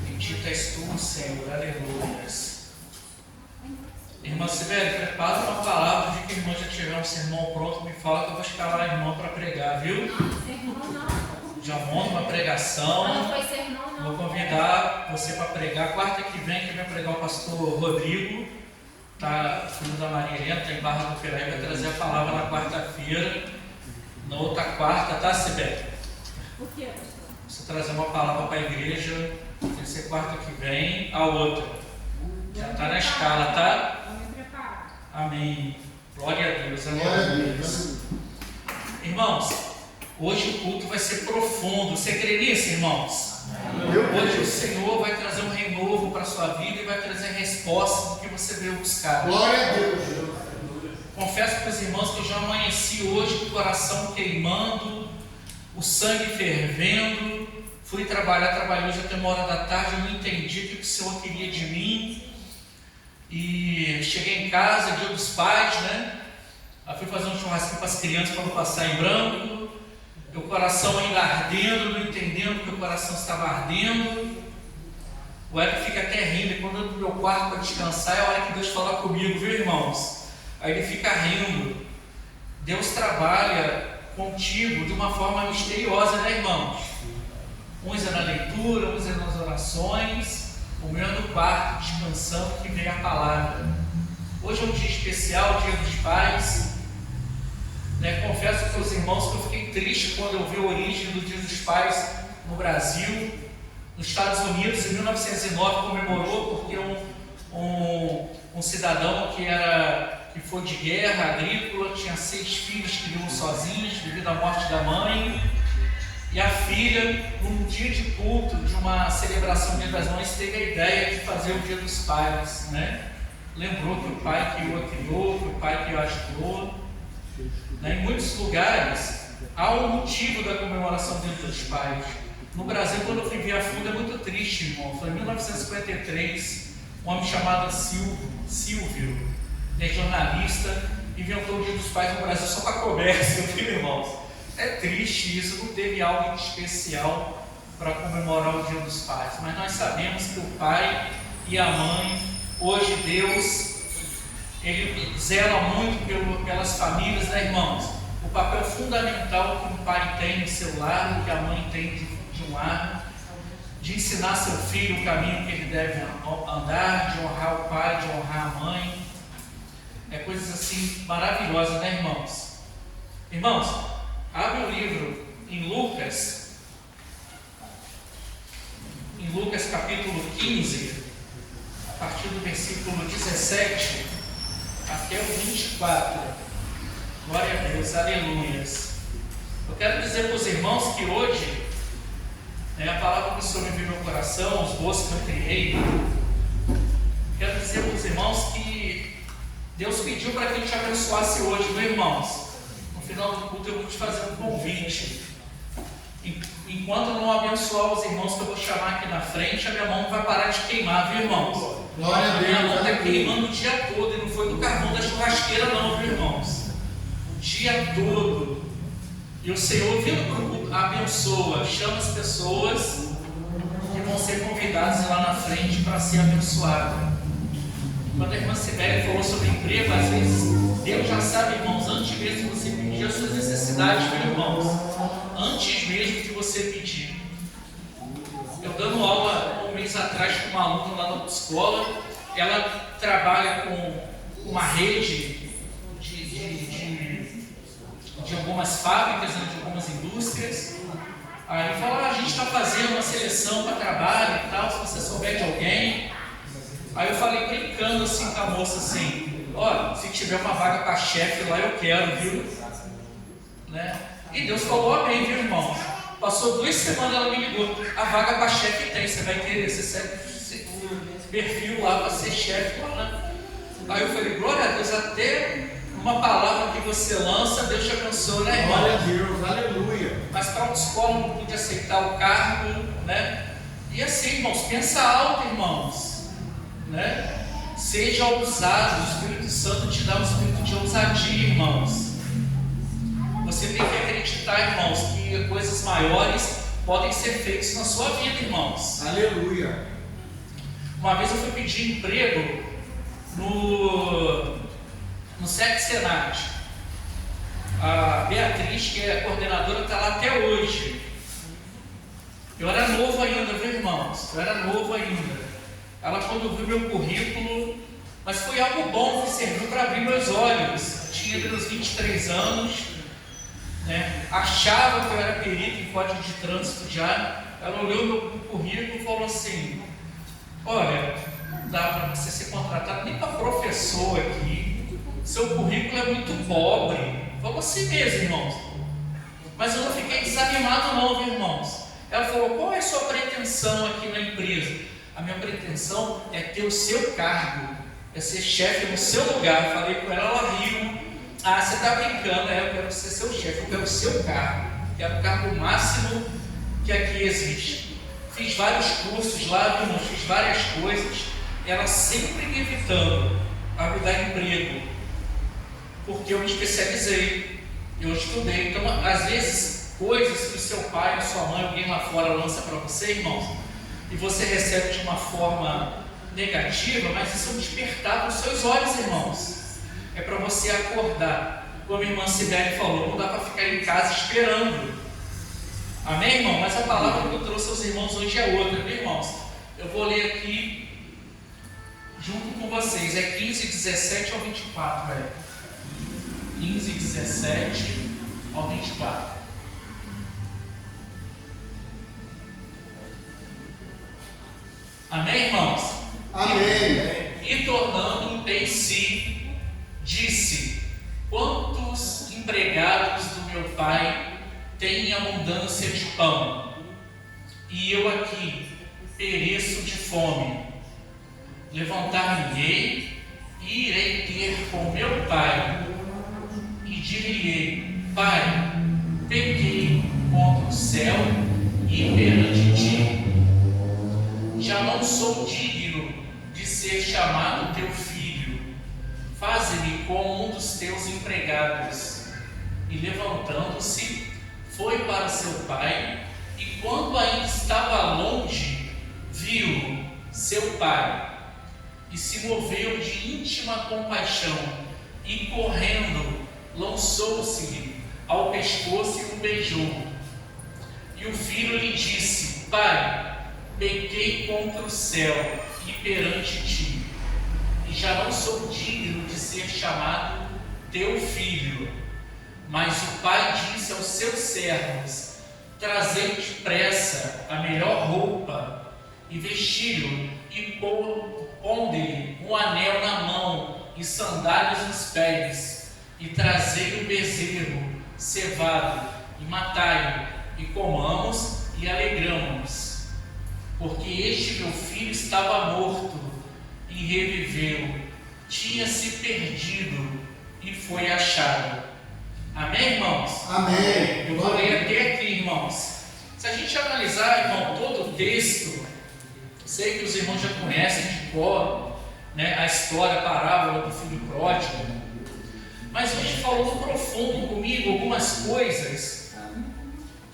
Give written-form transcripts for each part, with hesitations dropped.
Bendito és tu, Senhor, aleluias. Irmã Sibeli, prepara uma palavra de que a irmã já tiver um sermão pronto, me fala que eu vou escalar a irmã para pregar, viu? Sermão não. Já monta uma pregação. Não foi sermão não. Vou convidar você para pregar. Quarta que vem vai pregar o pastor Rodrigo, tá? Filho da Maria Helena, está em Barra do Piraí, vai trazer a palavra na quarta-feira. Na outra quarta, tá, Sibeli? Por quê, pastor? Você trazer uma palavra para a igreja, vai ser quarta que vem, a outra. Já está na escala, tá? Vou me preparar. Amém. Glória a Deus, aleluia. Irmãos, hoje o culto vai ser profundo. Você crê nisso, irmãos? Hoje o Senhor vai trazer um renovo para a sua vida e vai trazer resposta do que você veio buscar. Glória a Deus. Confesso para os irmãos que eu já amanheci hoje com o coração queimando, o sangue fervendo. Fui trabalhei hoje até 1h da tarde, eu não entendi o que o Senhor queria de mim. E cheguei em casa, dia dos pais, né? Aí fui fazer um churrasquinho para as crianças para não passar em branco. Meu coração ainda ardendo, não entendendo que o coração estava ardendo. O Hélio fica até rindo, e quando eu entro no meu quarto para descansar, é a hora que Deus fala comigo, viu, irmãos? Aí ele fica rindo. Deus trabalha contigo de uma forma misteriosa, né, irmãos? Uns é na leitura, uns é nas orações, o meu é no quarto, descansando, que vem a palavra. Hoje é um dia especial, dia dos pais. Confesso para os irmãos que eu fiquei triste quando eu vi a origem do Dia dos Pais no Brasil. Nos Estados Unidos, em 1909, comemorou porque um cidadão que foi de guerra agrícola, tinha 6 filhos que viviam sozinhos devido à morte da mãe. E a filha, num dia de culto, de uma celebração do Dia das Mães, teve a ideia de fazer o Dia dos Pais, né? Lembrou que o pai que o criou, que o pai que o ajudou. Em muitos lugares há um motivo da comemoração do Dia dos Pais. No Brasil, quando eu fui ver a fundo, é muito triste, irmão. Foi em 1953, um homem chamado Silvio, jornalista, inventou o Dia dos Pais no Brasil só para comércio, viu, irmãos? É triste isso, não teve algo especial para comemorar o Dia dos Pais. Mas nós sabemos que o pai e a mãe, hoje Deus, Ele zela muito pelas famílias, né, irmãos? O papel fundamental que um pai tem no seu lar, que a mãe tem de um lar, de ensinar seu filho o caminho que ele deve andar, de honrar o pai, de honrar a mãe. É coisas assim maravilhosas, né, irmãos? Irmãos, abre o livro em Lucas capítulo 15, a partir do versículo 17 até o 24. Glória a Deus, aleluias. Eu quero dizer para os irmãos que hoje, a palavra que o Senhor me viu no meu coração, os gostos que eu criei, quero dizer para os irmãos que Deus pediu para que Ele te abençoasse hoje, meus irmãos. No final do culto eu vou te fazer um convite. Enquanto eu não abençoar os irmãos que eu vou chamar aqui na frente, a minha mão não vai parar de queimar, viu, irmãos? Glória a Deus. Minha mão está queimando o dia todo, e não foi do carvão da churrasqueira não, viu, irmãos? O dia todo. E o Senhor, vindo para o culto, abençoa, chama as pessoas que vão ser convidadas lá na frente para ser abençoadas. Quando a irmã Sibeli falou sobre emprego, às vezes Deus já sabe, irmãos, antes mesmo de você pedir as suas necessidades, viu, irmãos? Antes mesmo de você pedir. Eu dando aula um mês atrás com uma aluna lá na escola, ela trabalha com uma rede de algumas fábricas, de algumas indústrias. Aí fala, a gente está fazendo uma seleção para trabalho e tal, se você souber de alguém. Aí eu falei brincando assim com a moça assim, olha, se tiver uma vaga para chefe lá eu quero, viu? E Deus falou amém, viu, irmão? Passou 2 semanas, ela me ligou, a vaga para chefe tem, você vai querer, você segue o perfil lá para ser chefe lá. Aí eu falei, glória a Deus, até uma palavra que você lança, Deus te abençoa, né, irmão? Glória a Deus, aleluia. Mas para a autoescola não pude aceitar o cargo, E assim, irmãos, pensa alto, irmãos, Seja ousado, o Espírito Santo te dá um espírito de ousadia, irmãos. você tem que acreditar, irmãos, que coisas maiores podem ser feitas na sua vida, irmãos. Aleluia. Uma vez eu fui pedir emprego no SEC Senat. A Beatriz, que é a coordenadora, está lá até hoje. Eu era novo ainda, viu, irmãos? Eu era novo ainda. Ela, quando viu meu currículo, mas foi algo bom que serviu para abrir meus olhos. Eu tinha meus 23 anos, né? Achava que eu era perito em código de trânsito já. Ela olhou meu currículo e falou assim: olha, não dá para você ser contratado nem para professor aqui, seu currículo é muito pobre. Falou assim mesmo, irmãos. Mas eu não fiquei desanimado não, viu, irmãos? Ela falou: qual é a sua pretensão aqui na empresa? A minha pretensão é ter o seu cargo, é ser chefe no seu lugar. Eu falei com ela, ela riu. Ah, você está brincando? Eu quero ser seu chefe, eu quero o seu cargo. Quero o cargo máximo que aqui existe. Fiz vários cursos lá, irmãos, fiz várias coisas. Ela sempre me evitando a me dar emprego, porque eu me especializei, eu estudei. Então, às vezes, coisas que o seu pai, a sua mãe, alguém lá fora lança para você, irmãos, e você recebe de uma forma negativa, mas isso é um despertar para os seus olhos, irmãos. É para você acordar. Como a irmã Sibeli falou, não dá para ficar em casa esperando. Amém, irmão? Mas a palavra que eu trouxe aos irmãos hoje é outra, viu, irmãos? Eu vou ler aqui junto com vocês. É 15, 17 ao 24, velho. 15, 17 ao 24. Amém, irmãos? Amém. E tornando em si, disse: quantos empregados do meu pai têm abundância de pão, e eu aqui pereço de fome? Levantar-me-ei e irei ter com meu pai, e dir-lhe-ei: Pai, pequei contra o céu e perante ti. Já não sou digno de ser chamado teu filho. Faze-me como um dos teus empregados. E levantando-se, foi para seu pai, e quando ainda estava longe, viu seu pai, e se moveu de íntima compaixão, e correndo, lançou-se-lhe ao pescoço e o beijou. E o filho lhe disse: Pai, pequei contra o céu e perante ti, e já não sou digno de ser chamado teu filho. Mas o pai disse aos seus servos: trazei depressa a melhor roupa, e vesti-lo, e ponde-lhe um anel na mão e sandálias nos pés, e trazei o bezerro cevado, e matai-o, e comamos e alegramo-nos. Porque este meu filho estava morto e reviveu, tinha-se perdido e foi achado. Amém, irmãos? Amém. Eu vou ler até aqui, irmãos. Se a gente analisar, irmão, todo o texto, sei que os irmãos já conhecem de cor, né, a história, a parábola do filho pródigo, mas hoje falou no profundo comigo algumas coisas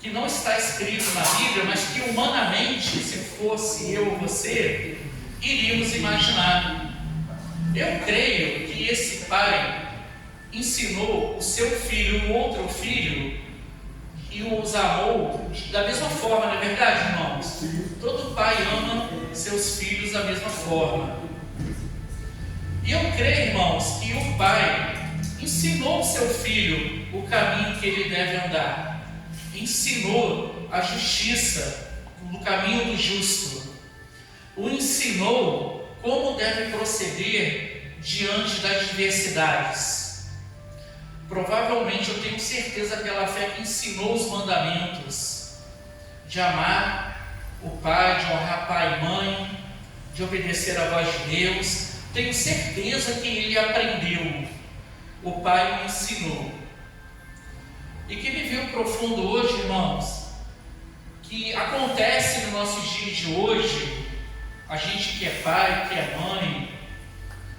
que não está escrito na Bíblia, mas que humanamente, se fosse eu ou você, iríamos imaginar. Eu creio que esse pai ensinou o seu filho, o outro filho, e os amou da mesma forma, não é verdade, irmãos? Todo pai ama seus filhos da mesma forma. E eu creio, irmãos, que o pai ensinou o seu filho o caminho que ele deve andar. Ensinou a justiça no caminho do justo. O ensinou como deve proceder diante das adversidades. Provavelmente, eu tenho certeza pela fé que ensinou os mandamentos de amar o pai, de honrar pai e mãe, de obedecer à voz de Deus. Tenho certeza que ele aprendeu. O pai me ensinou. E que me veio profundo hoje, irmãos, que acontece nos nossos dias de hoje, a gente que é pai, que é mãe,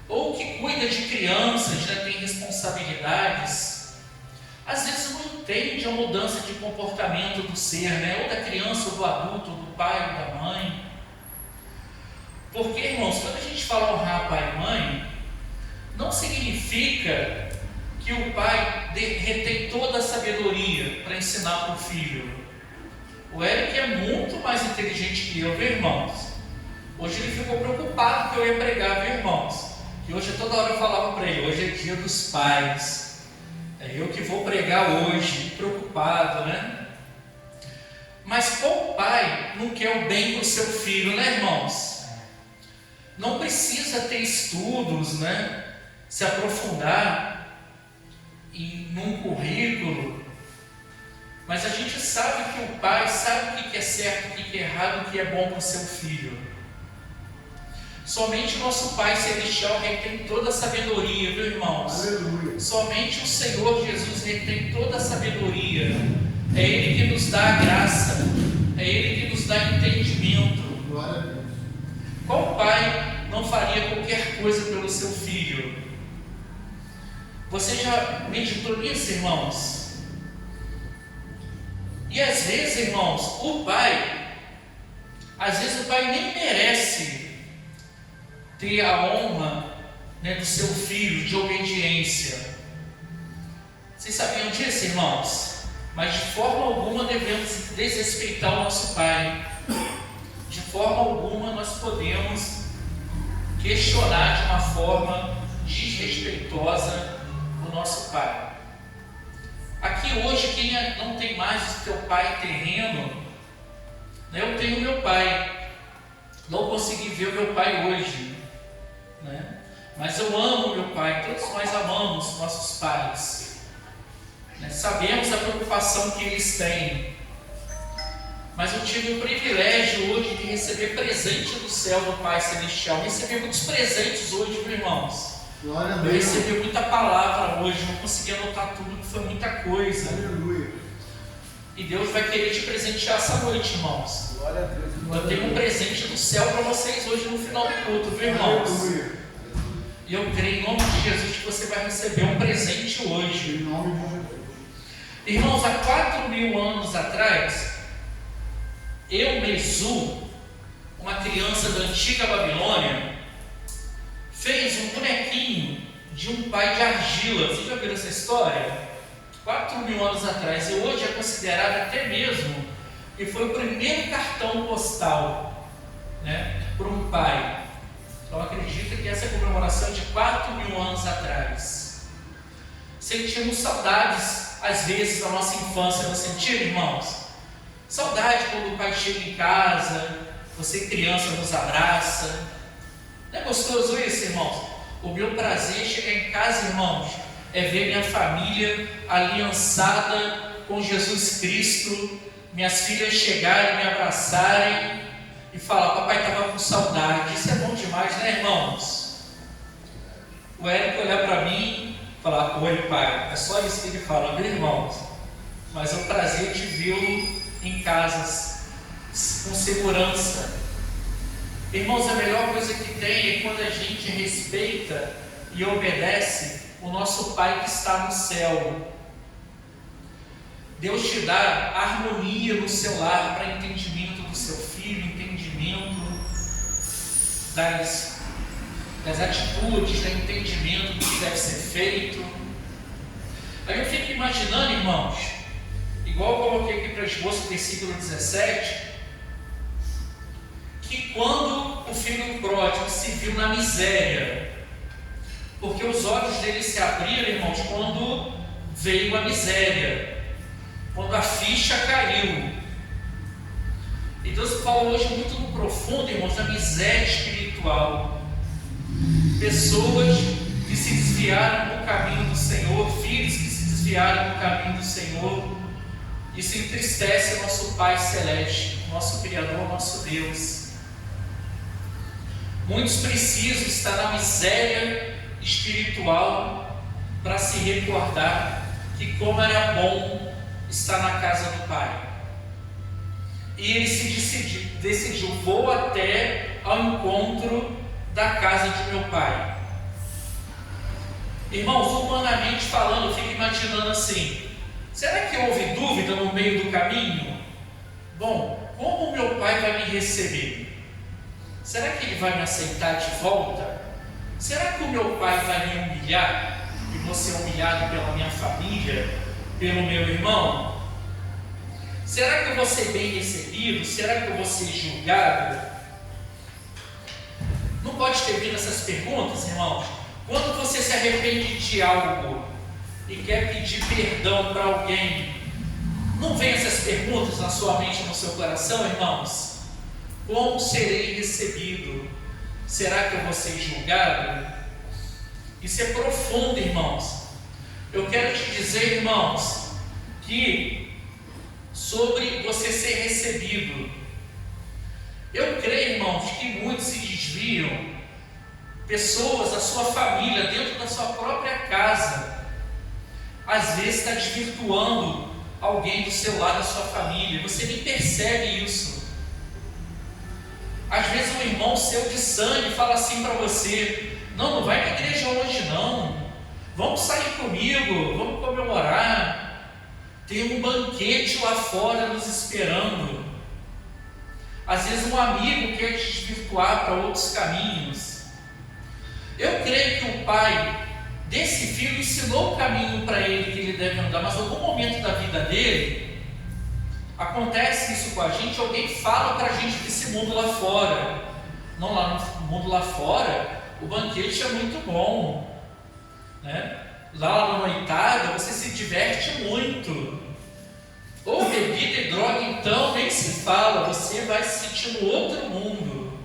ou que cuida de crianças, né, tem responsabilidades, às vezes não entende a mudança de comportamento do ser, né? Ou da criança, ou do adulto, ou do pai, ou da mãe. Porque, irmãos, quando a gente fala honrar pai e mãe, não significa que o pai retém toda a sabedoria para ensinar para o filho. O Eric é muito mais inteligente que eu, viu, irmãos? Hoje ele ficou preocupado que eu ia pregar, viu, irmãos? E hoje toda hora eu falava para ele, hoje é dia dos pais. É eu que vou pregar hoje, preocupado, né? Mas qual pai não quer o bem para o seu filho, né, irmãos? Não precisa ter estudos, né? Se aprofundar num currículo, mas a gente sabe que o pai sabe o que é certo, o que é errado, o que é bom para o seu filho. Somente o nosso Pai Celestial retém toda a sabedoria, viu, irmãos? Aleluia. Somente o Senhor Jesus retém toda a sabedoria. É Ele que nos dá a graça, é Ele que nos dá entendimento. Glória a Deus. Qual pai não faria qualquer coisa pelo seu filho? Você já meditou nisso, irmãos? E às vezes, irmãos, o pai nem merece ter a honra, né, do seu filho, de obediência. Vocês sabiam disso, irmãos? Mas de forma alguma devemos desrespeitar o nosso pai. De forma alguma nós podemos questionar de uma forma desrespeitosa o nosso pai. Aqui hoje, quem não tem mais o seu pai terreno, né, eu tenho meu pai. Não consegui ver o meu pai hoje, né? Mas eu amo meu pai. Todos nós amamos nossos pais, né? Sabemos a preocupação que eles têm. Mas eu tive o privilégio hoje de receber presente do céu do Pai Celestial. Recebi muitos presentes hoje, meus irmãos. Glória a Eu Deus. recebi muita palavra hoje, não consegui anotar tudo, que foi muita coisa. Aleluia. E Deus vai querer te presentear essa noite, irmãos. Glória a Deus. Eu tenho um presente do céu para vocês hoje no final do culto, viu, irmãos? Aleluia. E eu creio em nome de Jesus que você vai receber um presente hoje. Em nome de Jesus. Irmãos, há 4.000 anos atrás, Eumesu, uma criança da antiga Babilônia, fez um bonequinho de um pai de argila. Vocês já viram essa história? 4.000 anos atrás, e hoje é considerado até mesmo que foi o primeiro cartão postal, né, para um pai. Então acredita que essa comemoração é de 4.000 anos atrás. Sentimos saudades às vezes da nossa infância, não sentiram, irmãos? Saudade quando o pai chega em casa, você criança nos abraça. Não é gostoso isso, irmãos? O meu prazer é chegar em casa, irmãos, é ver minha família aliançada com Jesus Cristo, minhas filhas chegarem, me abraçarem e falar, papai estava com saudade. Isso é bom demais, né, irmãos? O Érico olhar para mim e falar, oi pai, é só isso que ele fala, viu, irmãos? Mas é um prazer de vê-lo em casas com segurança. Irmãos, a melhor coisa que tem é quando a gente respeita e obedece o nosso Pai que está no céu. Deus te dá harmonia no seu lar para entendimento do seu filho, entendimento das atitudes, entendimento do que deve ser feito. Aí eu fico imaginando, irmãos, igual eu coloquei aqui para a esposa, versículo 17, que quando o filho pródigo se viu na miséria, porque os olhos dele se abriram, irmãos, quando veio a miséria, quando a ficha caiu. E Deus fala hoje muito no profundo, irmãos, da miséria espiritual. Pessoas que se desviaram do caminho do Senhor, filhos que se desviaram do caminho do Senhor. Isso entristece o nosso Pai Celeste, nosso Criador, nosso Deus. Muitos precisam estar na miséria espiritual para se recordar que como era bom estar na casa do Pai. E ele se decidiu, vou até ao encontro da casa de meu Pai. Irmãos, humanamente falando, eu fico imaginando assim, Será que houve dúvida no meio do caminho? Bom, como meu pai vai me receber? Será que ele vai me aceitar de volta? Será que o meu pai vai me humilhar? E vou ser humilhado pela minha família, pelo meu irmão? Será que eu vou ser bem recebido? Será que eu vou ser julgado? Não pode ter vindo essas perguntas, irmãos? Quando você se arrepende de algo e quer pedir perdão para alguém, não vem essas perguntas na sua mente, no seu coração, irmãos? Como serei recebido? Será que eu vou ser julgado? Isso é profundo, irmãos. Eu quero te dizer, irmãos, que sobre você ser recebido, eu creio, irmãos, que muitos se desviam, pessoas da sua família, dentro da sua própria casa, às vezes está desvirtuando alguém do seu lado, da sua família, você nem percebe isso. Às vezes um irmão seu de sangue fala assim para você: não vai na igreja hoje não, vamos sair comigo, vamos comemorar, tem um banquete lá fora nos esperando. Às vezes um amigo quer te desvirtuar para outros caminhos. Eu creio que o pai desse filho ensinou o caminho para ele que ele deve andar, mas em algum momento da vida dele acontece isso com a gente, alguém fala para a gente desse mundo lá fora. Não, lá no mundo lá fora, o banquete é muito bom, né? Lá na noitada você se diverte muito. Ou bebida e droga, então nem se fala, você vai se sentir no outro mundo.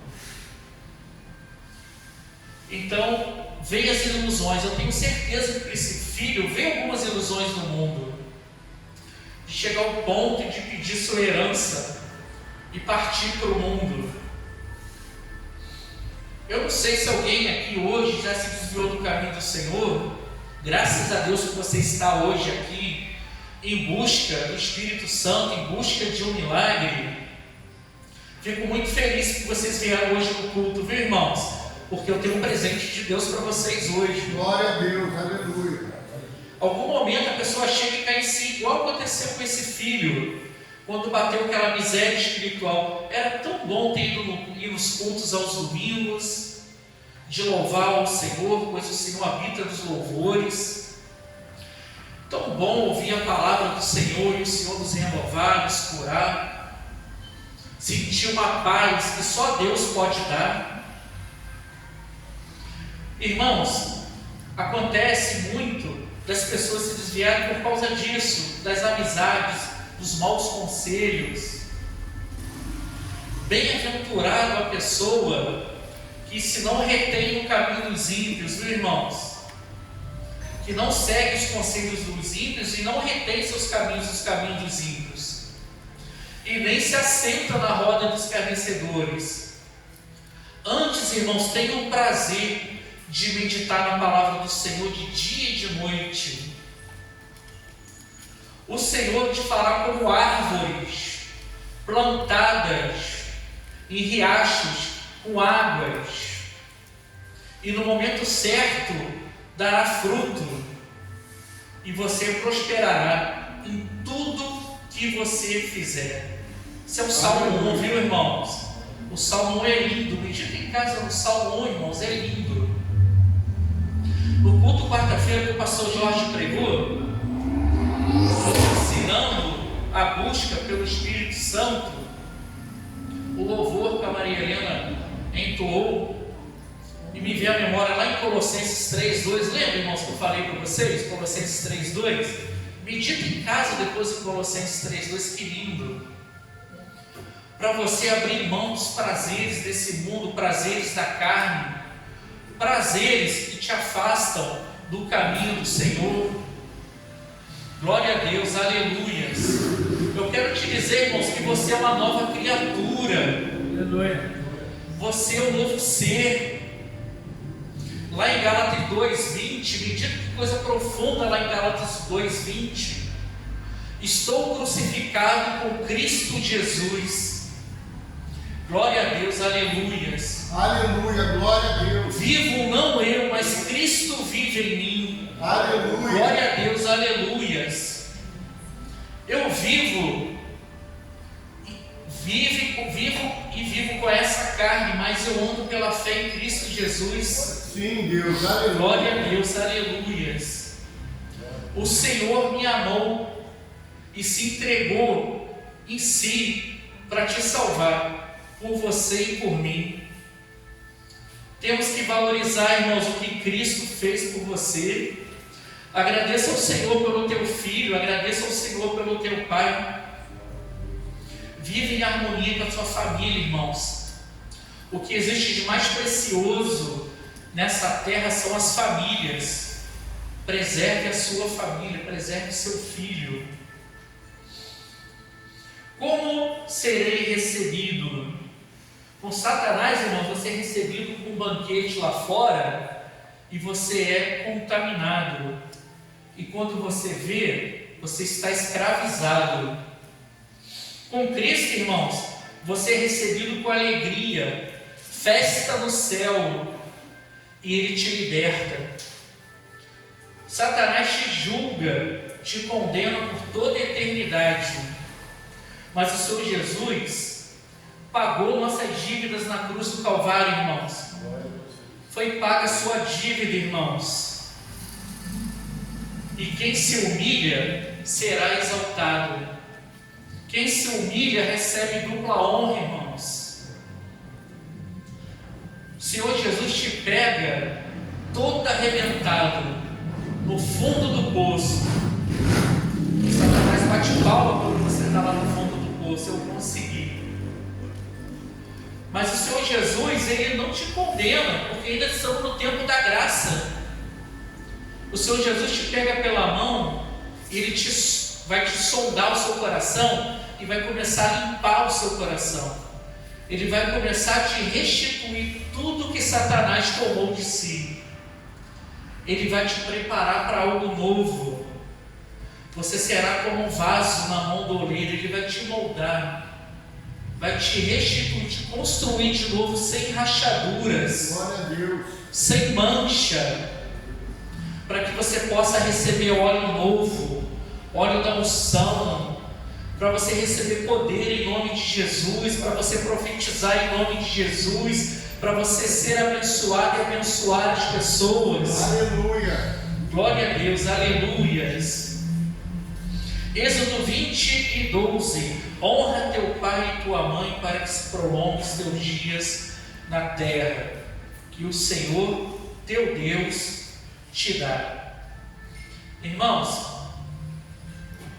Então, veio as ilusões. Eu tenho certeza que para esse filho veio algumas ilusões do mundo, de chegar ao ponto de pedir sua herança e partir para o mundo. Eu não sei se alguém aqui hoje já se desviou do caminho do Senhor. Graças a Deus que você está hoje aqui em busca do Espírito Santo, em busca de um milagre. Fico muito feliz que vocês vieram hoje no culto, viu, irmãos? Porque eu tenho um presente de Deus para vocês hoje. Glória a Deus, aleluia. Algum momento a pessoa chega e cai em si, igual aconteceu com esse filho, quando bateu aquela miséria espiritual. Era tão bom ter ido nos cultos aos domingos, de louvar ao Senhor, pois o Senhor habita nos louvores. Tão bom ouvir a palavra do Senhor e o Senhor nos renovar, nos curar, sentir uma paz que só Deus pode dar. Irmãos, acontece muito das pessoas se desviarem por causa disso, das amizades, dos maus conselhos. Bem-aventurado a pessoa que se não retém o caminho dos ímpios, viu, irmãos? Que não segue os conselhos dos ímpios e não retém seus caminhos, os caminhos dos ímpios, e nem se assenta na roda dos escarnecedores. Antes, irmãos, tenham o prazer de meditar na palavra do Senhor de dia e de noite. O Senhor te fará como árvores plantadas em riachos com águas, e no momento certo dará fruto, e você prosperará em tudo que você fizer. Esse é o Salmo 1, viu, irmãos? O Salmo 1 é lindo. Medita em casa no Salmo 1, irmãos, é lindo. No culto quarta-feira que o pastor Jorge pregou, ensinando a busca pelo Espírito Santo, o louvor que a Maria Helena entoou, e me veio à memória lá em Colossenses 3:2. Lembra, irmãos, que eu falei para vocês? Colossenses 3:2. Medita em casa depois de Colossenses 3:2, que lindo. Para você abrir mão dos prazeres desse mundo, prazeres da carne, prazeres que te afastam do caminho do Senhor. Glória a Deus, aleluias. Eu quero te dizer, irmãos, que você é uma nova criatura. Aleluia. Você é um novo ser. Lá em Gálatas 2:20, medita que coisa profunda lá em Gálatas 2:20. Estou crucificado com Cristo Jesus. Glória a Deus, aleluias. Aleluia, glória a Deus. Vivo não eu, mas Cristo vive em mim. Aleluia. Glória a Deus, aleluias. Eu vivo com essa carne, mas eu ando pela fé em Cristo Jesus. Sim, Deus, aleluia. Glória a Deus, aleluias. O Senhor me amou e se entregou em si para te salvar, por você e por mim. Temos que valorizar, irmãos, o que Cristo fez por você. Agradeça ao Senhor pelo teu filho, agradeça ao Senhor pelo teu pai. Vive em harmonia com a sua família, irmãos. O que existe de mais precioso nessa terra são as famílias. Preserve a sua família, preserve seu filho. Como serei recebido? Com Satanás, irmãos, você é recebido com um banquete lá fora e você é contaminado. E quando você vê, você está escravizado. Com Cristo, irmãos, você é recebido com alegria, festa no céu, e Ele te liberta. Satanás te julga, te condena por toda a eternidade, mas o Senhor Jesus pagou nossas dívidas na cruz do Calvário, irmãos. Foi paga a sua dívida, irmãos. E quem se humilha será exaltado. Quem se humilha recebe dupla honra, irmãos. O Senhor Jesus te pega todo arrebentado no fundo do poço. Satanás bate palma quando você está lá no fundo do poço. Eu consegui. Mas o Senhor Jesus, Ele não te condena, porque ainda estamos no tempo da graça. O Senhor Jesus te pega pela mão e Ele vai te sondar o seu coração e vai começar a limpar o seu coração. Ele vai começar a te restituir tudo que Satanás tomou de si. Ele vai te preparar para algo novo. Você será como um vaso na mão do oleiro. Ele vai te moldar, vai te restituir, te construir de novo, sem rachaduras, Glória a Deus. sem mancha, para que você possa receber óleo novo, óleo da unção, para você receber poder em nome de Jesus, para você profetizar em nome de Jesus, para você ser abençoado e abençoar as pessoas. Aleluia. Glória a Deus, aleluias. Êxodo 20 e 12. Honra teu pai e tua mãe, para que se prolongue os teus dias na terra que o Senhor teu Deus te dá. Irmãos,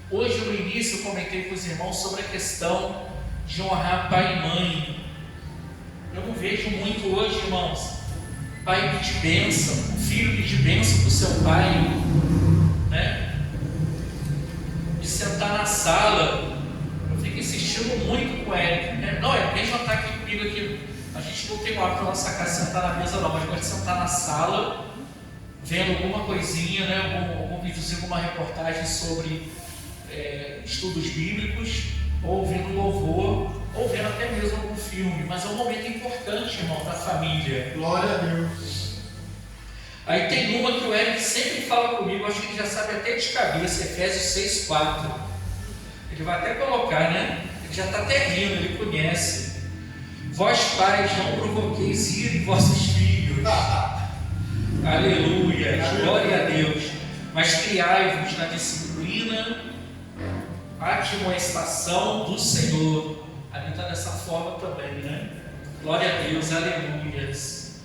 hoje no início eu comentei com os irmãos sobre a questão de honrar pai e mãe. Eu não vejo muito hoje, irmãos, pai pedir bênção, filho pedir bênção para o seu pai, né? De sentar na sala. Eu fico insistindo muito com ele, né? Não, ele vem jantar aqui comigo aqui. A gente não tem o hábito na nossa casa de sentar na mesa, não, mas gosta de sentar na sala, vendo alguma coisinha, né? Algum videozinho, alguma reportagem sobre estudos bíblicos, ou ouvindo louvor, ou vendo até mesmo algum filme. Mas é um momento importante, irmão, da família. Glória a Deus. Aí tem uma que o Eric sempre fala comigo, acho que ele já sabe até de cabeça, Efésios 6,4. Ele vai até colocar, né? Ele já está até rindo, ele conhece. Vós pais, não provoqueis ira em vossos filhos. Aleluia, glória a Deus. Mas criai-vos na disciplina, a admoestação do Senhor. Ali está dessa forma também, né? Glória a Deus, aleluias.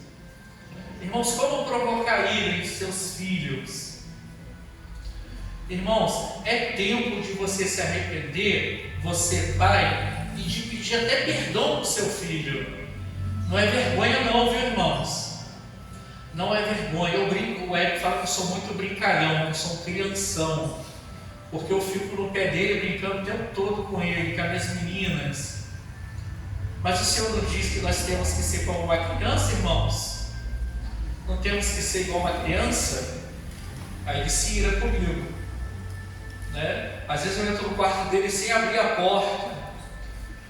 Irmãos, como provocar ira em seus filhos? Irmãos, é tempo de você se arrepender, você pai, e de pedir até perdão para o seu filho. Não é vergonha não, viu, irmãos? Não é vergonha. Eu brinco, o Eric fala que eu sou muito brincalhão, que eu sou um crianção, porque eu fico no pé dele brincando o tempo todo com ele, com as minhas meninas. Mas o Senhor não diz que nós temos que ser como uma criança, irmãos? Não temos que ser igual uma criança? Aí ele se ira comigo, né? Às vezes eu entro no quarto dele sem abrir a porta.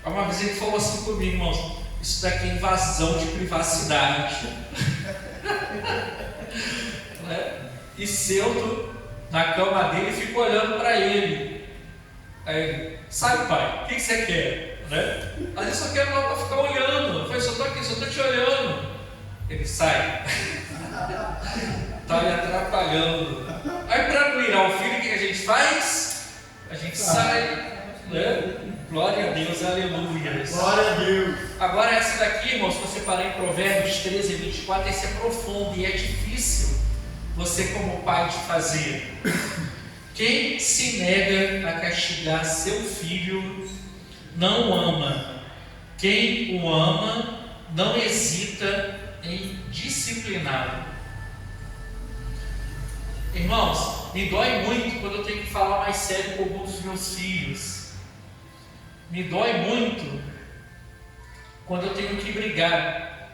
Uma vez ele falou assim comigo, irmãos: isso daqui é invasão de privacidade. Né? E sento na cama dele e fico olhando para ele. Aí ele, sai pai, o que você quer? Né? Às vezes eu só quero lá para ficar olhando. Eu falei, só estou aqui, só estou te olhando. Ele sai. Está me atrapalhando. Aí para não irar o filho, o que a gente faz? A gente sai. Né? Glória a Deus, aleluia. Glória a Deus. Agora essa daqui, irmãos, se você parar em Provérbios 13 e 24, esse é profundo e é difícil você como pai de fazer. Quem se nega a castigar seu filho não o ama. Quem o ama não hesita em discipliná-lo. Irmãos, me dói muito quando eu tenho que falar mais sério com alguns dos meus filhos. Me dói muito quando eu tenho que brigar.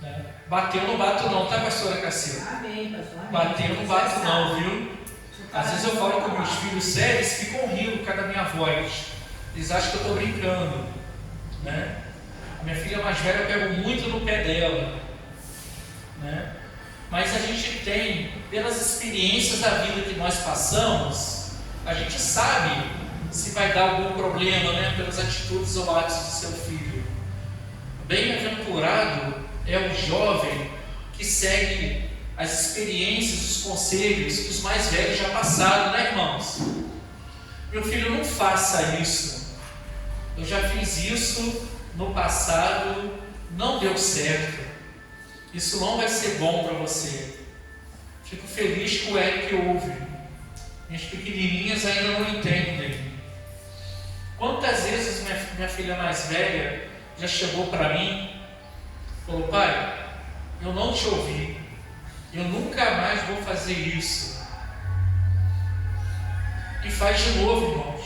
Né? Bater eu não bato não, tá, pastora Cacilda? Amém, pastor. Amém. Bater eu não bato não, viu? Às vezes eu falo com meus filhos sérios, eles ficam rindo por causa da minha voz. Eles acham que eu estou brincando. Né? A minha filha mais velha, eu pego muito no pé dela. Né? Mas a gente tem, pelas experiências da vida que nós passamos, a gente sabe se vai dar algum problema, né, pelas atitudes ou atos do seu filho. Bem-aventurado é o jovem que segue as experiências, os conselhos que os mais velhos já passaram, né, irmãos? Meu filho, não faça isso. Eu já fiz isso no passado, não deu certo. Isso não vai ser bom para você. Fico feliz que o Eric ouve. Minhas pequenininhas ainda não entendem. Quantas vezes minha filha mais velha já chegou para mim e falou, pai, eu não te ouvi, eu nunca mais vou fazer isso. E faz de novo, irmãos.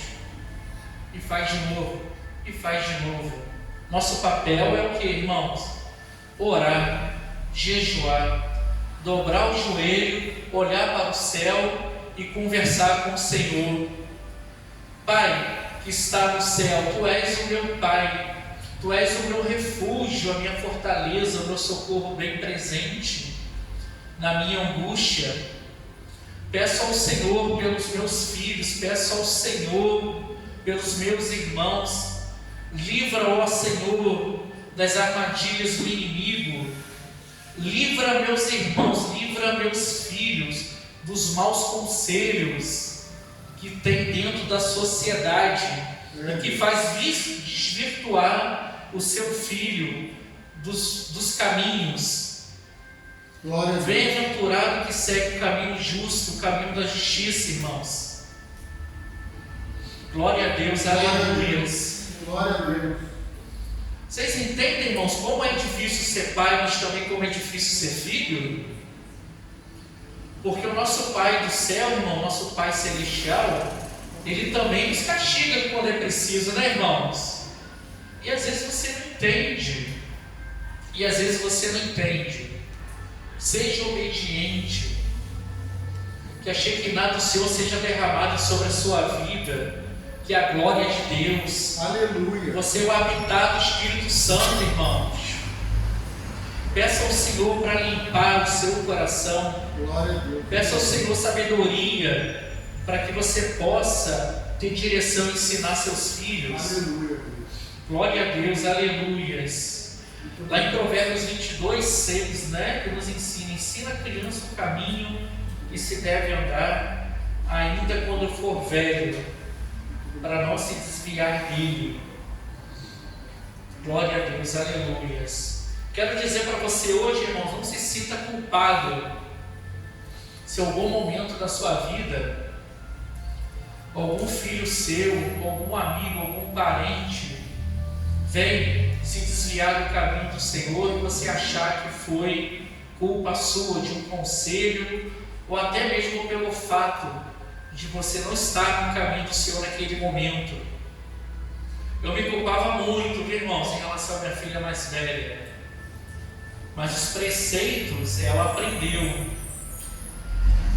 E faz de novo. E faz de novo. Nosso papel é o que, irmãos? Orar, jejuar, dobrar o joelho, olhar para o céu e conversar com o Senhor. Pai, que está no céu, Tu és o meu Pai, Tu és o meu refúgio, a minha fortaleza, o meu socorro bem presente na minha angústia. Peço ao Senhor pelos meus filhos, peço ao Senhor pelos meus irmãos. Livra, ó Senhor, das armadilhas do inimigo. Livra meus irmãos, livra meus filhos dos maus conselhos que tem dentro da sociedade e que faz desvirtuar o seu filho dos caminhos. Bem-aventurado que segue o caminho justo, o caminho da justiça, irmãos. Glória a Deus, aleluia. Glória a Deus. Vocês entendem, irmãos, como é difícil ser pai, mas também como é difícil ser filho? Porque o nosso Pai do céu, irmão, nosso Pai celestial, Ele também nos castiga quando é preciso, né, irmãos? E às vezes você não entende. E às vezes você não entende. Seja obediente. Que a Shekinah do Senhor seja derramada sobre a sua vida. Que a glória de Deus. Aleluia. Você é o habitat do Espírito Santo, irmãos. Peça ao Senhor para limpar o seu coração. Glória a Deus. Peça ao Senhor sabedoria para que você possa ter direção e ensinar seus filhos. Aleluia. Glória a Deus, aleluias. Lá em Provérbios 22, 6, né, que nos ensina a criança o caminho que se deve andar, ainda quando for velho, para não se desviar dele. Glória a Deus, aleluias. Quero dizer para você hoje, irmãos, não se sinta culpado se em algum momento da sua vida algum filho seu, algum amigo, algum parente vem se desviar do caminho do Senhor e você achar que foi culpa sua de um conselho ou até mesmo pelo fato de você não estar no caminho do Senhor naquele momento. Eu me culpava muito, viu, irmãos, em relação à minha filha mais velha. Mas os preceitos ela aprendeu,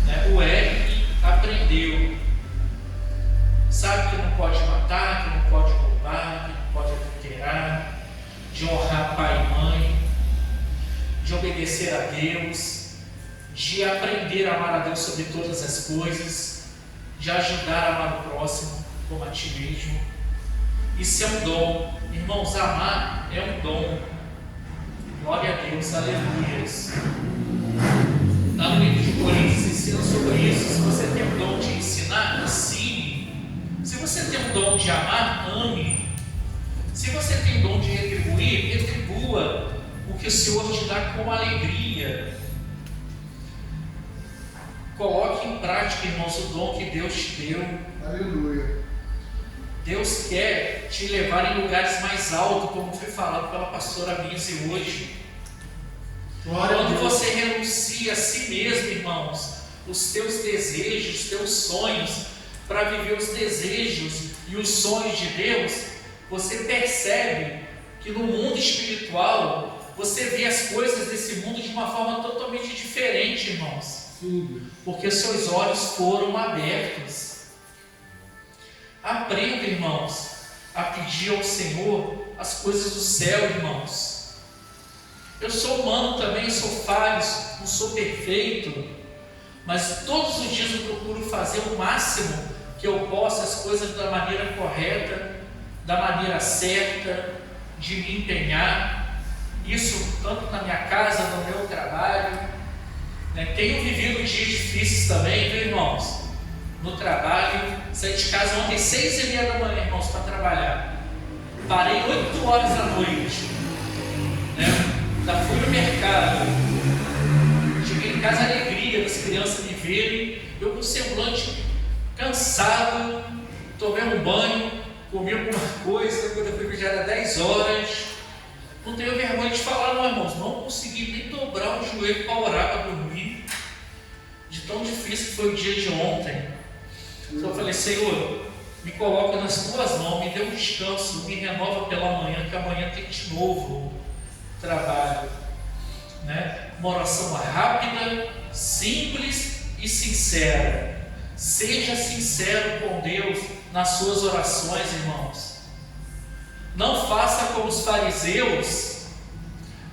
né? O Eric aprendeu, sabe que não pode matar, que não pode roubar, que não pode adulterar, de honrar pai e mãe, de obedecer a Deus, de aprender a amar a Deus sobre todas as coisas, de ajudar a amar o próximo. como a ti mesmo. Isso é um dom. Irmãos, amar é um dom. Glória a Deus, aleluias. Lá no livro de Coríntios ensina sobre isso. Se você tem um dom de ensinar, ensine. Se você tem um dom de amar, ame. Se você tem um dom de retribuir, retribua o que o Senhor te dá com alegria. Coloque em prática, irmãos, o dom que Deus te deu. Aleluia. Deus quer te levar em lugares mais altos, como foi falado pela pastora Mise hoje. Glória a Quando Deus. você renuncia a si mesmo, irmãos, os teus desejos, os teus sonhos, para viver os desejos e os sonhos de Deus, você percebe que no mundo espiritual, você vê as coisas desse mundo de uma forma totalmente diferente, irmãos. Sim. Porque seus olhos foram abertos. Aprenda, irmãos, a pedir ao Senhor as coisas do céu, irmãos. Eu sou humano também, eu sou falho, não sou perfeito, mas todos os dias eu procuro fazer o máximo que eu possa, as coisas da maneira correta, da maneira certa, de me empenhar. Isso tanto na minha casa, no meu trabalho. Tenho vivido dias difíceis também, viu, irmãos? No trabalho, saí de casa ontem 6h30 da manhã, irmãos, para trabalhar. Parei 8 horas da noite, ainda fui no mercado. Cheguei em casa, alegria das crianças me verem, eu com o semblante cansado, tomei um banho, comi alguma coisa, quando eu fui já era 10 horas. Não tenho vergonha de falar, não, irmãos, não consegui nem dobrar o joelho para orar, para dormir, de tão difícil que foi o dia de ontem. Então eu falei: Senhor, me coloca nas tuas mãos, me dê um descanso, me renova pela manhã, que amanhã tem de novo trabalho. Uma oração rápida, simples e sincera. Seja sincero com Deus nas suas orações, irmãos. Não faça como os fariseus,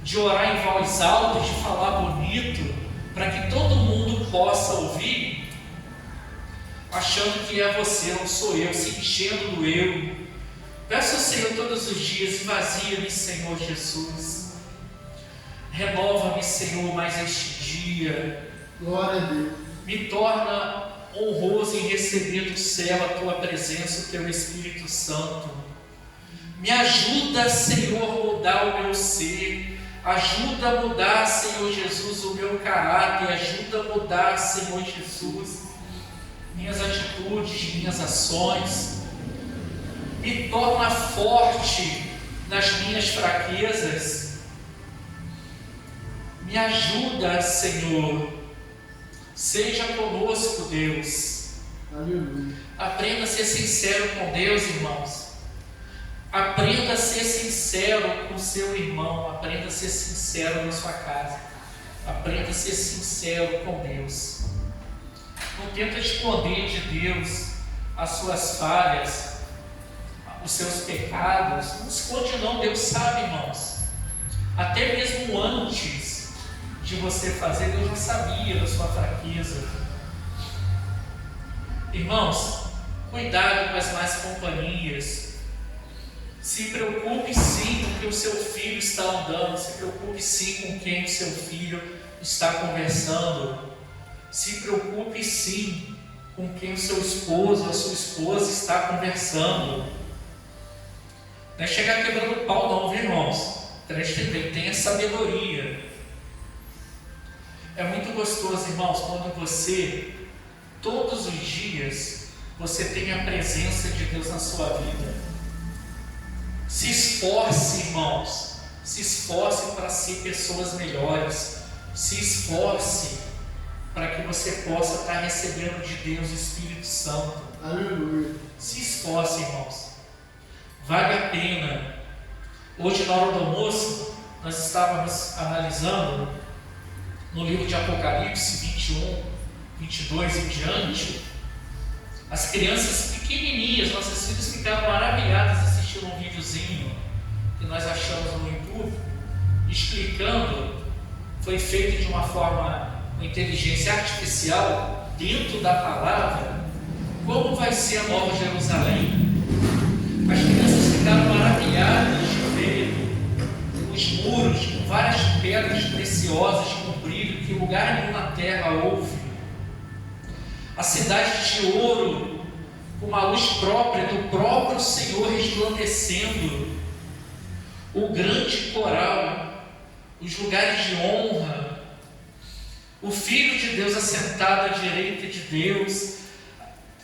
de orar em voz alta, de falar bonito, para que todo mundo possa ouvir, achando que é você, não sou eu, se enchendo do eu. Peça ao Senhor todos os dias: esvazia-me, Senhor Jesus. Renova-me, Senhor, mais este dia. Glória a Deus. Me torna honroso em receber do céu a tua presença, o teu Espírito Santo. Me ajuda, Senhor, a mudar o meu ser. Ajuda a mudar, Senhor Jesus, o meu caráter. Ajuda a mudar, Senhor Jesus, minhas atitudes, minhas ações. Me torna forte nas minhas fraquezas. Me ajuda, Senhor. Seja conosco, Deus. Aleluia. Aprenda a ser sincero com Deus, irmãos. Aprenda a ser sincero com o seu irmão. Aprenda a ser sincero na sua casa. Aprenda a ser sincero com Deus. Não tenta esconder de Deus as suas falhas, os seus pecados. Não esconde não, Deus sabe, irmãos. Até mesmo antes de você fazer, Deus já sabia da sua fraqueza. Irmãos, cuidado com as más companhias. Se preocupe sim com o que o seu filho está andando. Se preocupe sim com quem o seu filho está conversando. Se preocupe sim com quem o seu esposo, a sua esposa está conversando. Não é chegar quebrando pau não, viu, irmãos? Preste bem, tenha sabedoria. É muito gostoso, irmãos, quando você, todos os dias, você tem a presença de Deus na sua vida. Se esforce, irmãos, se esforce para ser pessoas melhores. Se esforce para que você possa estar recebendo de Deus o Espírito Santo. Aleluia. Se esforce, irmãos. Vale a pena. Hoje, na hora do almoço, nós estávamos analisando no livro de Apocalipse 21, 22 em diante. As crianças pequenininhas, nossas filhas, ficaram maravilhadas assistindo um videozinho que nós achamos no YouTube, explicando. Foi feito de uma forma, uma inteligência artificial dentro da palavra, como vai ser a Nova Jerusalém. As crianças ficaram maravilhadas de ver os muros com várias pedras preciosas com brilho que lugar nenhum na terra houve. A cidade de ouro com uma luz própria do próprio Senhor resplandecendo. O grande coral, os lugares de honra, o Filho de Deus assentado à direita de Deus.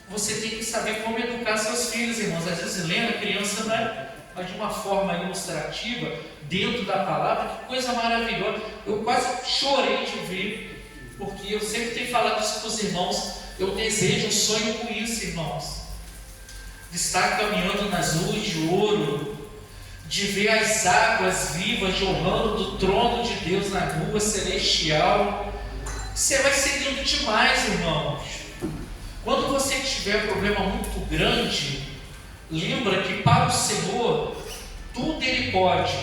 Você tem que saber como educar seus filhos, irmãos. Às vezes lendo a criança, né? Mas de uma forma ilustrativa, dentro da palavra, que coisa maravilhosa. Eu quase chorei de ver, porque eu sempre tenho falado isso para os irmãos. Eu desejo, eu sonho com isso, irmãos, de estar caminhando nas ruas de ouro, de ver as águas vivas jorrando do trono de Deus na rua celestial. Você vai ser lindo demais, irmãos. Quando você tiver um problema muito grande, lembra que para o Senhor tudo Ele pode.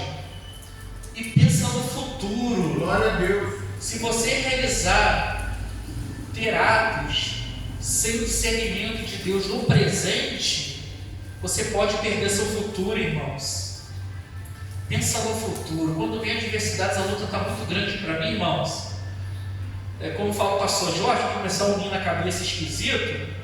E pensa no futuro. Glória a Deus. Se você realizar, ter atos sem o discernimento de Deus no presente, você pode perder seu futuro, irmãos. Pensa no futuro. Quando vem adversidades, a luta está muito grande para mim, irmãos. Como fala o pastor Jorge, começar a unir na cabeça esquisito.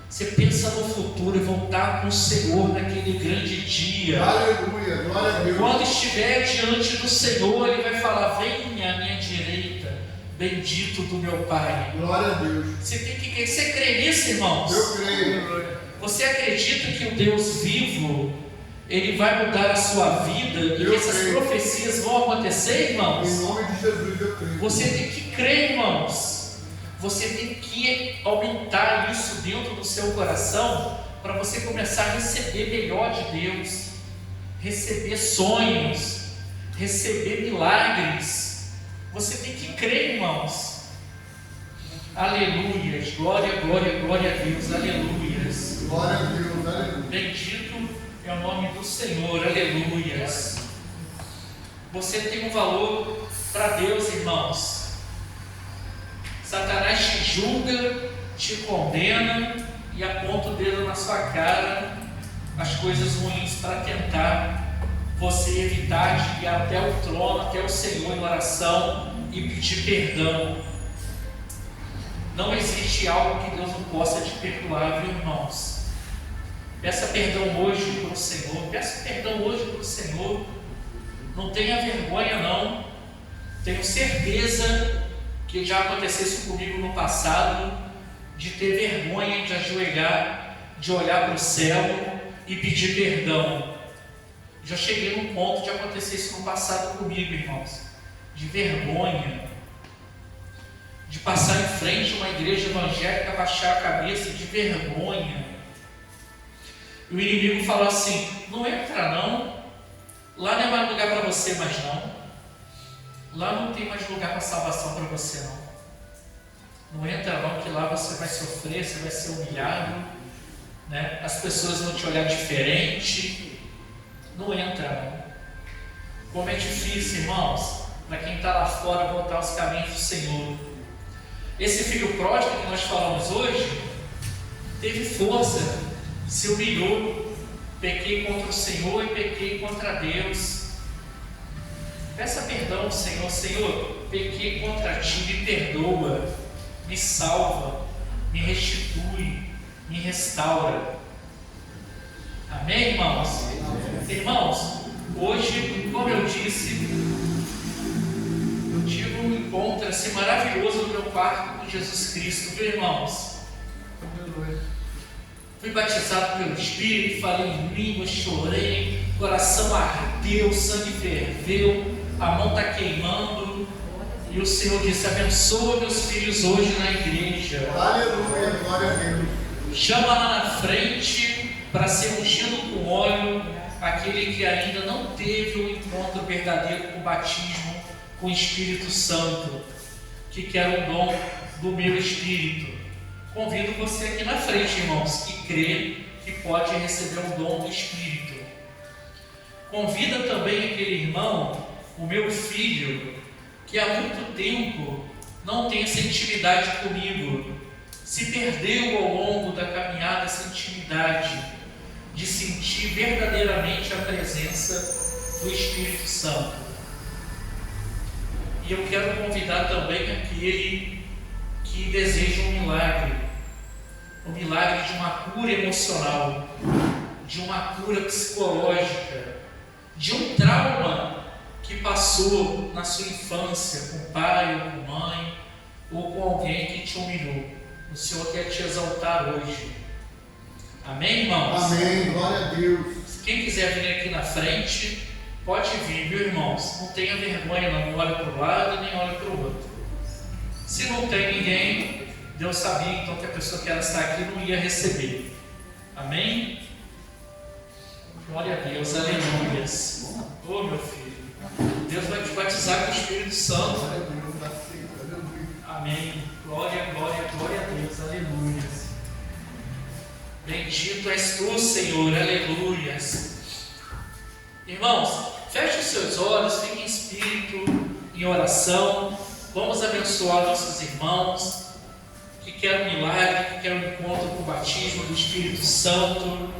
Você pensa no futuro e voltar com o Senhor naquele grande dia. Aleluia, glória a Deus. Quando estiver diante do Senhor, Ele vai falar: venha à minha direita, bendito do meu Pai. Glória a Deus. Você tem que crer. Você crê nisso, irmãos? Eu creio. Você acredita que o Deus vivo, Ele vai mudar a sua vida e que essas profecias vão acontecer, irmãos? Em nome de Jesus eu creio. Você tem que crer, irmãos. Você tem que aumentar isso dentro do seu coração para você começar a receber melhor de Deus, receber sonhos, receber milagres. Você tem que crer, irmãos. Aleluias, glória, glória, glória a Deus, aleluias. Glória a Deus, aleluia. Bendito é o nome do Senhor, aleluias. Você tem um valor para Deus, irmãos. Satanás te julga, te condena e aponta o dedo na sua cara, as coisas ruins, para tentar você evitar de ir até o trono, até o Senhor em oração e pedir perdão. Não existe algo que Deus não possa te perdoar, viu, irmãos? Peça perdão hoje para o Senhor, peça perdão hoje para o Senhor. Não tenha vergonha, não. Tenho certeza que já aconteceu isso comigo no passado, de ter vergonha de ajoelhar, de olhar para o céu e pedir perdão. Já cheguei num ponto de acontecer isso no passado comigo, irmãos, de vergonha, de passar em frente a uma igreja evangélica, baixar a cabeça, de vergonha. E o inimigo falou assim: não entra não, lá não é mais lugar para você mais não. Lá não tem mais lugar para salvação para você não. Não entra não, que lá você vai sofrer, você vai ser humilhado, né? As pessoas vão te olhar diferente. Não entra não. Como é difícil, irmãos, para quem está lá fora voltar aos caminhos do Senhor. Esse filho pródigo que nós falamos hoje teve força, se humilhou. Pequei contra o Senhor e pequei contra Deus. Peça perdão ao Senhor. Senhor, pequei contra Ti, me perdoa, me salva, me restitui, me restaura. Amém, irmãos? Irmãos, hoje, como eu disse, eu tive um encontro assim maravilhoso no meu quarto com Jesus Cristo, viu, irmãos? Fui batizado pelo Espírito, falei em línguas, chorei, coração ardeu, sangue ferveu, a mão está queimando, e o Senhor disse: abençoa meus filhos hoje na igreja. Aleluia, glória a Deus. Chama lá na frente para ser ungido com óleo aquele que ainda não teve um encontro verdadeiro com o batismo com o Espírito Santo, que quer o dom do meu Espírito. Convido você aqui na frente, irmãos, que crê que pode receber o dom do Espírito. Convida também aquele irmão, o meu filho, que há muito tempo não tem essa intimidade comigo. se perdeu ao longo da caminhada essa intimidade de sentir verdadeiramente a presença do Espírito Santo. E eu quero convidar também aquele que deseja um milagre de uma cura emocional, de uma cura psicológica, de um trauma que passou na sua infância com o pai ou com a mãe, ou com alguém que te humilhou. O Senhor quer te exaltar hoje. Amém, irmãos? Amém, glória a Deus. Quem quiser vir aqui na frente, pode vir, viu, irmãos? Não tenha vergonha, não olha para o lado nem olha para o outro. Se não tem ninguém, Deus sabia então que a pessoa que ela está aqui não ia receber. Amém? Glória a Deus, aleluias. Ô meu filho, Deus vai te batizar com o Espírito Santo. Amém. Glória, glória, glória a Deus, aleluias. Bendito és tu, Senhor, aleluias. Irmãos, feche os seus olhos, fique em espírito, em oração. Vamos abençoar nossos irmãos que querem um milagre, que querem um encontro com o batismo do Espírito Santo,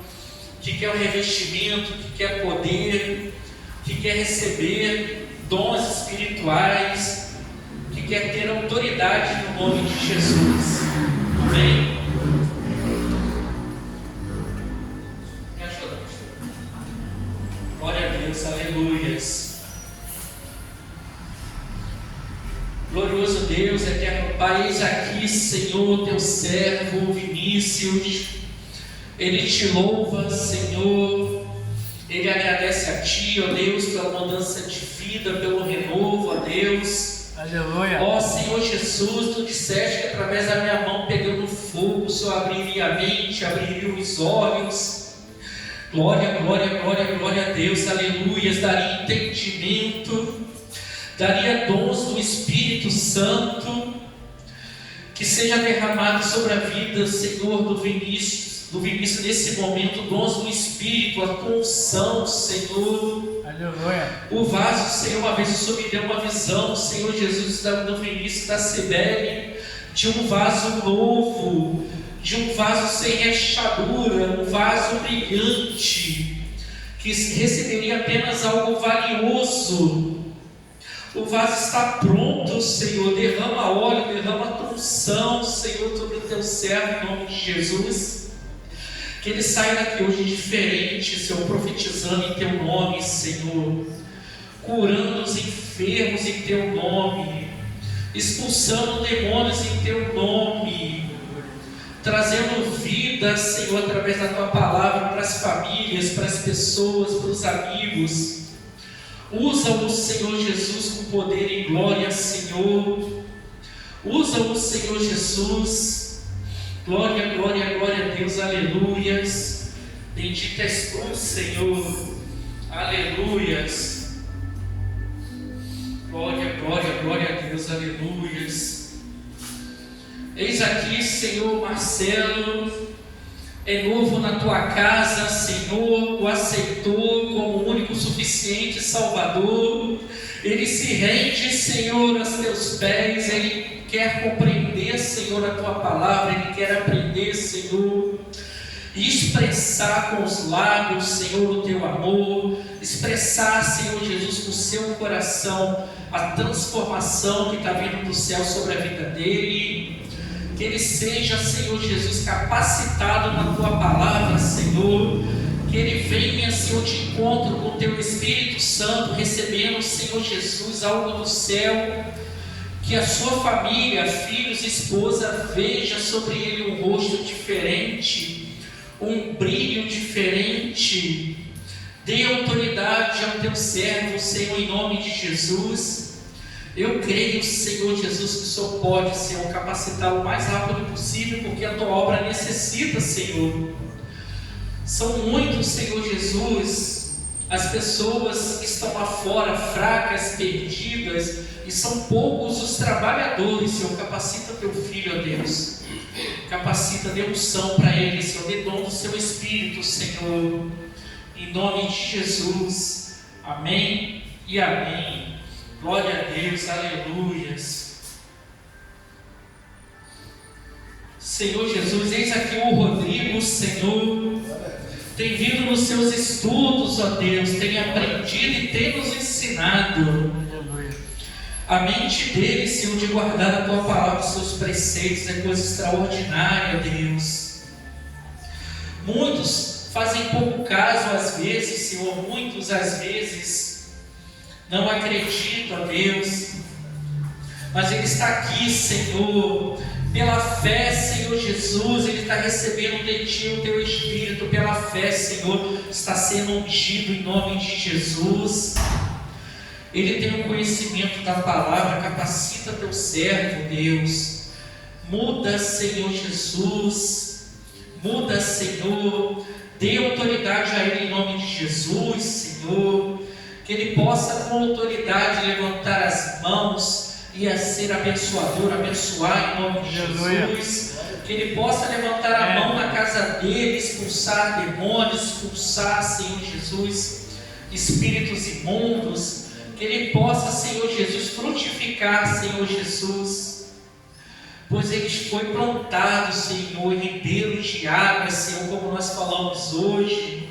que quer o revestimento, que quer poder, que quer receber dons espirituais, que quer ter autoridade no nome de Jesus. Amém? Me ajuda. Glória a Deus, aleluias. Glorioso Deus, eterno Pai, eis aqui, Senhor, teu servo Vinícius. Ele te louva, Senhor. Ele agradece a Ti, ó Deus, pela mudança de vida, pelo renovo, ó Deus. Aleluia. Ó Senhor Jesus, Tu disseste que através da minha mão pegando fogo, o Senhor abriria a mente, abriria os olhos. Glória, glória, glória, glória a Deus, aleluias. Daria entendimento, daria dons do Espírito Santo, que seja derramado sobre a vida, Senhor, do Vinícius nesse momento, dons do Espírito, a tua unção, Senhor. Aleluia. O vaso, Senhor, uma vez o Senhor me deu uma visão, Senhor Jesus, do Vinícius, da Cibele, de um vaso novo, de um vaso sem rechadura, um vaso brilhante, que receberia apenas algo valioso. O vaso está pronto, Senhor. Derrama óleo, derrama a tua unção, Senhor, sobre o teu servo, em nome de Jesus. Que ele saia daqui hoje diferente, Senhor, profetizando em teu nome, Senhor. Curando os enfermos em teu nome. Expulsando demônios em teu nome. Trazendo vida, Senhor, através da tua palavra para as famílias, para as pessoas, para os amigos. Usa-o, Senhor Jesus, com poder e glória, Senhor. Usa-o, Senhor Jesus. Glória, glória, glória a Deus, aleluias. Bendito és tu, Senhor. Aleluias. Glória, glória, glória a Deus, aleluias. Eis aqui, Senhor, Marcelo. É novo na tua casa, Senhor, o aceitou como único, suficiente Salvador. Ele se rende, Senhor, aos teus pés. Ele quer compreender, Senhor, a tua palavra. Ele quer aprender, Senhor, e expressar com os lábios, Senhor, o teu amor. Expressar, Senhor Jesus, com o seu coração a transformação que está vindo do céu sobre a vida dele. Que ele seja, Senhor Jesus, capacitado na tua palavra, Senhor. Que ele venha, Senhor, de encontro com o teu Espírito Santo, recebendo, Senhor Jesus, algo do céu. Que a sua família, filhos, esposa, veja sobre ele um rosto diferente, um brilho diferente. Dê autoridade ao teu servo, Senhor, em nome de Jesus. Eu creio, Senhor Jesus, que o Senhor pode, Senhor, capacitar o mais rápido possível, porque a tua obra necessita, Senhor. São muitos, Senhor Jesus, as pessoas que estão lá fora, fracas, perdidas, e são poucos os trabalhadores, Senhor. Capacita teu filho, ó Deus. Capacita, dê unção para ele, Senhor. Dê dom do seu Espírito, Senhor. Em nome de Jesus. Amém e amém. Glória a Deus, aleluias. Senhor Jesus, eis aqui o Rodrigo, Senhor, tem vindo nos seus estudos, ó Deus, tem aprendido e tem nos ensinado. A mente dele, Senhor, de guardar a Tua palavra, os Seus preceitos, é coisa extraordinária, Deus. Muitos fazem pouco caso às vezes, Senhor, muitos às vezes não acreditam, ó Deus, mas ele está aqui, Senhor, pela fé, Senhor Jesus, ele está recebendo de Ti o Teu Espírito, pela fé, Senhor, está sendo ungido em nome de Jesus. Ele tem o conhecimento da palavra, capacita Teu servo, Deus. Muda, Senhor Jesus, muda, Senhor, dê autoridade a ele em nome de Jesus, Senhor, que ele possa com autoridade levantar as mãos e a ser abençoador, abençoar em nome de Jesus, que ele possa levantar a mão na casa dele, expulsar demônios, expulsar, Senhor Jesus, espíritos imundos, que ele possa, Senhor Jesus, frutificar, Senhor Jesus, pois ele foi plantado, Senhor, em ribeiro de águas, Senhor, como nós falamos hoje,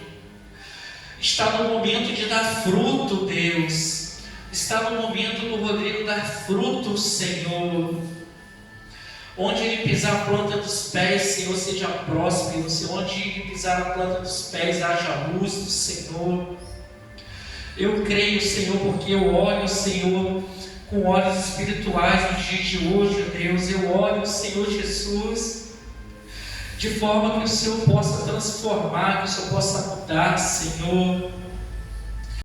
está no momento de dar fruto, Deus. Está no momento do Rodrigo dar fruto, Senhor. Onde ele pisar a planta dos pés, Senhor, seja próspero. Senhor, onde ele pisar a planta dos pés, haja luz do Senhor. Eu creio, Senhor, porque eu olho, Senhor, com olhos espirituais nos dias de hoje, Deus. Eu olho, Senhor Jesus, de forma que o Senhor possa transformar, que o Senhor possa mudar, Senhor.